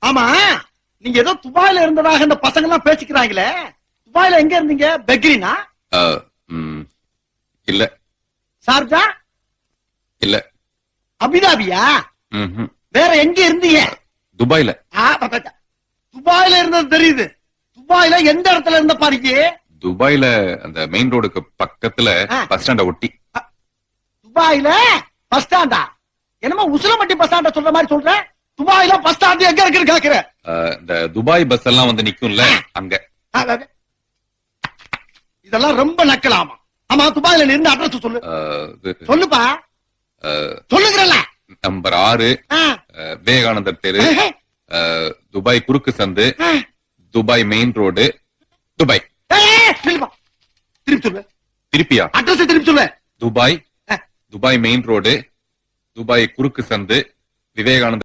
ஆமா, நீங்க ஏதோ துபாயில இருந்ததாக இந்த பசங்க எல்லாம் பேசிக்கிறாங்களே, துபாயில எங்க இருந்தீங்க? பெக்ரினா? இல்ல. சார்ஜா? இல்ல. அபிதாபியா? வேற எங்க இருந்தீங்க? துபாயில. துபாயில இருந்தது தெரியுது. துபாயில எந்த இடத்துல இருந்த பாருங்க? துபாயில அந்த மெயின் ரோடுக்கு பக்கத்துல பஸ் ஸ்டாண்ட ஒட்டி. துபாயில பஸ் ஸ்டாண்டா? என்னமோ உசிலம்பட்டி பஸ் ஸ்டாண்ட சொல்ற மாதிரி சொல்ற. துபாயில பஸ் ஸ்டாண்ட் எங்க இருக்குன்னு கேக்குற? இந்த துபாய் பஸ் எல்லாம் வந்து நிக்கும்ல அங்க. இதெல்லாம் ரொம்ப நக்கலாமா? ஆமா, துபாயில இருந்து அட்ரஸ் சொல்லு. சொல்லுப்பா. சொல்லுகிறல்ல. நம்பர் 6 விவேகானந்தர் தெரு, துபாய் குறுக்கு சந்து, துபாய் மெயின் ரோடு, துபாய். திருப்பி சொல்லு. திருப்பியா? அட்ரஸ் திருப்பி சொல்லு. துபாய் மெயின் ரோடு, துபாய் குறுக்கு சந்து, விவேகானந்தர்